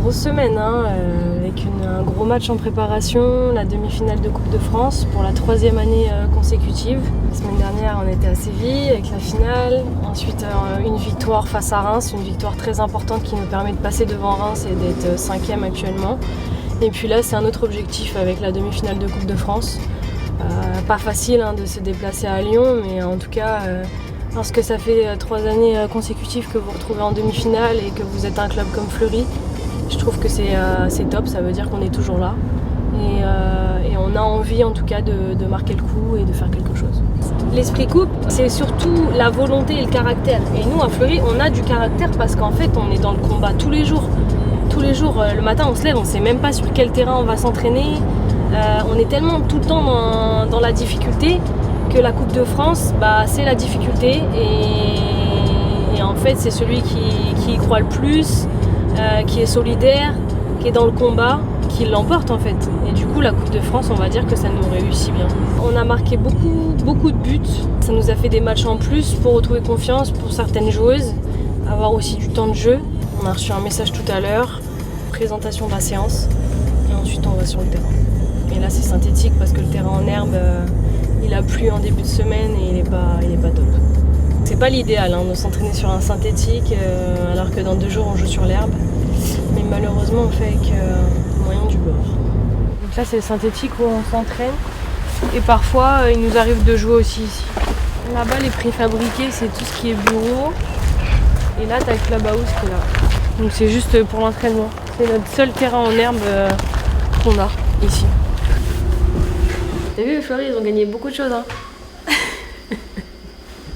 grosse semaine, avec un gros match en préparation, la demi-finale de Coupe de France pour la 3e année consécutive. La semaine dernière, on était à Séville avec la finale. Ensuite, une victoire face à Reims, une victoire très importante qui nous permet de passer devant Reims et d'être 5e actuellement. Et puis là, c'est un autre objectif avec la demi-finale de Coupe de France. Pas facile de se déplacer à Lyon, mais en tout cas, parce que ça fait 3 années consécutives que vous vous retrouvez en demi-finale et que vous êtes un club comme Fleury, je trouve que c'est top, ça veut dire qu'on est toujours là. Et on a envie en tout cas de marquer le coup et de faire quelque chose. L'esprit coupe, c'est surtout la volonté et le caractère. Et nous, à Fleury, on a du caractère parce qu'en fait, on est dans le combat tous les jours. Tous les jours, le matin, on se lève, on ne sait même pas sur quel terrain on va s'entraîner. On est tellement tout le temps dans la difficulté que la Coupe de France, c'est la difficulté. Et en fait, c'est celui qui y croit le plus, qui est solidaire, qui est dans le combat, qui l'emporte en fait. Et du coup, la Coupe de France, on va dire que ça nous réussit bien. On a marqué beaucoup de buts. Ça nous a fait des matchs en plus pour retrouver confiance pour certaines joueuses, avoir aussi du temps de jeu. On a reçu un message tout à l'heure, présentation de la séance, et ensuite on va sur le terrain. Et là, c'est synthétique parce que le terrain en herbe, il a plu en début de semaine et il est pas top. C'est pas l'idéal de s'entraîner sur un synthétique alors que dans 2 jours on joue sur l'herbe. Mais malheureusement on fait avec moyen du bord. Donc là c'est le synthétique où on s'entraîne et parfois il nous arrive de jouer aussi ici. Là-bas les préfabriqués c'est tout ce qui est bureau et là t'as le clubhouse qui est là. Donc c'est juste pour l'entraînement. C'est notre seul terrain en herbe qu'on a ici. T'as vu, Fleury, ils ont gagné beaucoup de choses.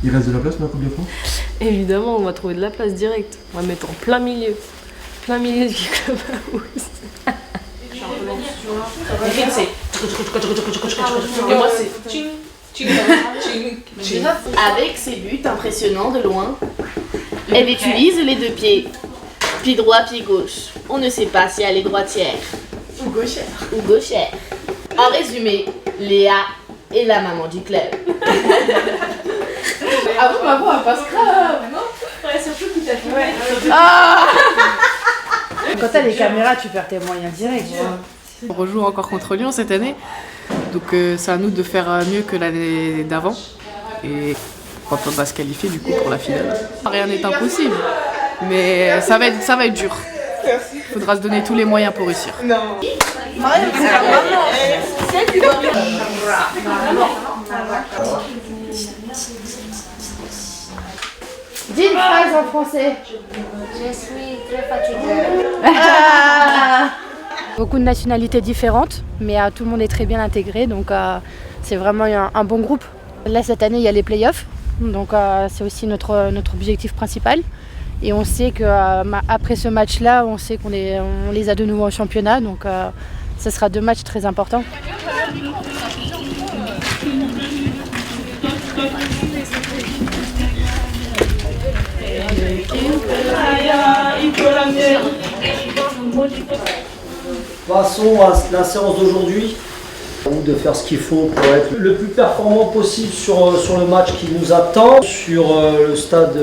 Il reste de la place pour la Coupe de France ? Évidemment, on va trouver de la place direct. On va mettre en plein milieu du clubhouse. Et moi, c'est avec ses buts impressionnants de loin, elle utilise les 2 pieds. Pied droit, pied gauche. On ne sait pas si elle est droitière ou gauchère. En résumé, Léa est la maman du club. Ah bon, maman, elle passe grave, non ? Ouais, surtout qu'il t'a fait. Ouais. Ah Quand t'as les caméras, tu perds tes moyens directs. On rejoue encore contre Lyon cette année, donc c'est à nous de faire mieux que l'année d'avant et pourquoi pas se qualifier du coup pour la finale. Rien n'est impossible, mais ça va être dur. Il faudra se donner tous les moyens pour réussir. Dis une phrase en français. Je suis très fatiguée. Beaucoup de nationalités différentes, mais tout le monde est très bien intégré, donc c'est vraiment un bon groupe. Là, cette année, il y a les playoffs, donc c'est aussi notre objectif principal. Et on sait qu'après ce match-là, on sait qu'on les a de nouveau en championnat, donc ça sera 2 matchs très importants. Passons à la séance d'aujourd'hui. De faire ce qu'il faut pour être le plus performant possible sur le match qui nous attend. Sur le stade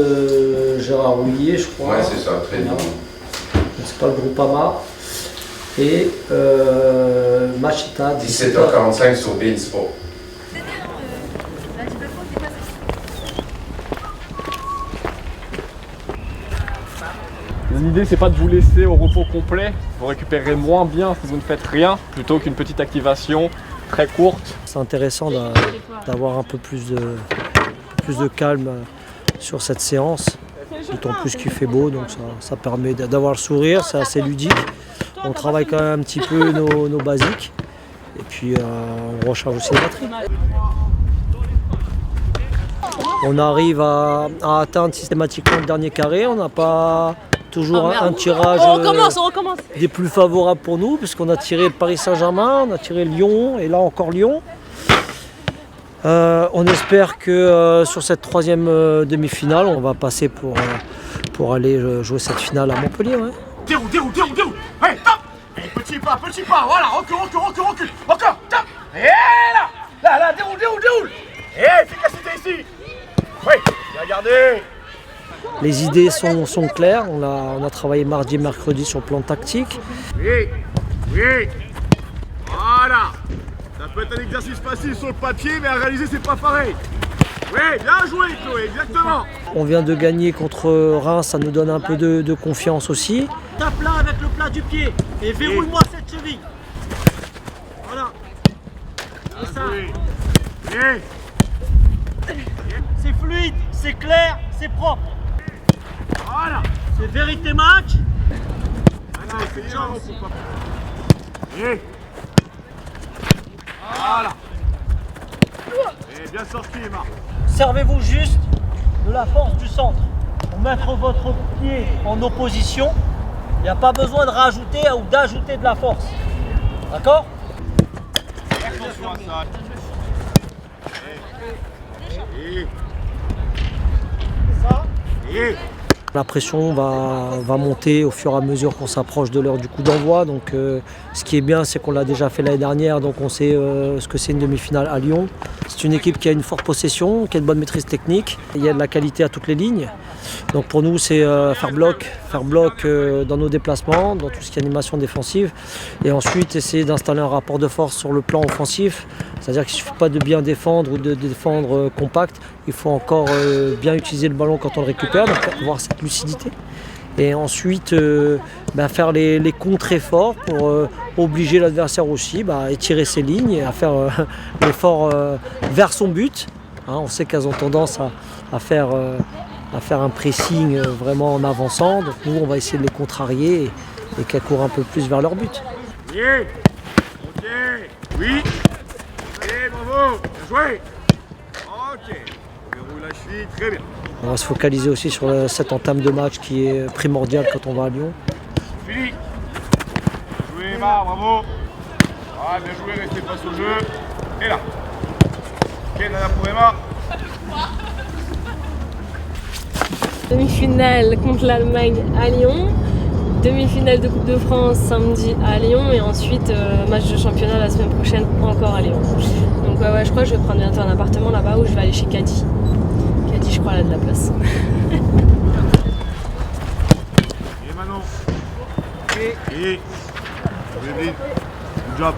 Gérard Rouillet, je crois. Ouais, c'est ça, très bien. C'est pas le Groupama. Et match est à 17h45 sur beIN Sport. L'idée, c'est pas de vous laisser au repos complet. Vous récupérerez moins bien si vous ne faites rien, plutôt qu'une petite activation très courte. C'est intéressant d'avoir un peu plus de calme sur cette séance, d'autant plus qu'il fait beau, donc ça permet d'avoir le sourire, c'est assez ludique. On travaille quand même un petit peu nos basiques, et puis on recharge aussi les batteries. On arrive à atteindre systématiquement le dernier carré, on n'a pas toujours un tirage On recommence. des plus favorables pour nous, puisqu'on a tiré le Paris Saint-Germain, on a tiré Lyon, et là encore Lyon. On espère que sur cette 3e demi-finale, on va passer pour aller jouer cette finale à Montpellier. Ouais. Déroule. Hey, top. Petit pas, voilà, recule. Encore, top. Et là, déroule. Et efficacité ici. Oui, bien gardé. les idées sont claires. On a travaillé mardi et mercredi sur le plan tactique. Oui, oui. Voilà. Ça peut être un exercice facile sur le papier, mais à réaliser, c'est pas pareil. Oui, bien joué, Chloé, exactement. On vient de gagner contre Reims, ça nous donne un peu de confiance aussi. Tape là avec le plat du pied et verrouille-moi cette cheville. Voilà. C'est ça. Oui. C'est fluide, c'est clair, c'est propre. Voilà. C'est vérité match. Ah non, c'est bien, faut pas. Oui. Voilà. Et bien sorti, Emma. Servez-vous juste de la force du centre pour mettre votre pied en opposition. Il n'y a pas besoin de rajouter ou d'ajouter de la force. D'accord? Attention à ça. Et. Ça. Et. La pression va monter au fur et à mesure qu'on s'approche de l'heure du coup d'envoi. Donc, ce qui est bien, c'est qu'on l'a déjà fait l'année dernière, donc on sait ce que c'est une demi-finale à Lyon. C'est une équipe qui a une forte possession, qui a une bonne maîtrise technique. Il y a de la qualité à toutes les lignes. Donc pour nous, c'est faire bloc dans nos déplacements, dans tout ce qui est animation défensive. Et ensuite, essayer d'installer un rapport de force sur le plan offensif. C'est-à-dire qu'il ne suffit pas de bien défendre ou de défendre compact. Il faut encore bien utiliser le ballon quand on le récupère, donc avoir cette lucidité. Et ensuite, faire les contre-efforts pour obliger l'adversaire aussi à étirer ses lignes et à faire l'effort vers son but. Hein, on sait qu'elles ont tendance à faire un pressing vraiment en avançant. Donc nous, on va essayer de les contrarier et qu'elles courent un peu plus vers leur but. Oui. Ok. Oui. Et bravo. Bien joué. Ok. On verrouille la cheville. Très bien. On va se focaliser aussi sur cette entame de match qui est primordiale quand on va à Lyon. Fini. Bien joué, Emma. Bravo. Ah, bien joué. Restez face au jeu. Et là. Ok, Nana pour Emma. Demi-finale contre l'Allemagne à Lyon, demi-finale de Coupe de France samedi à Lyon et ensuite match de championnat la semaine prochaine encore à Lyon. Donc ouais, je crois que je vais prendre bientôt un appartement là-bas où je vais aller chez Caddy. Caddy, je crois, elle a de la place. Et Manon. Et. Good job.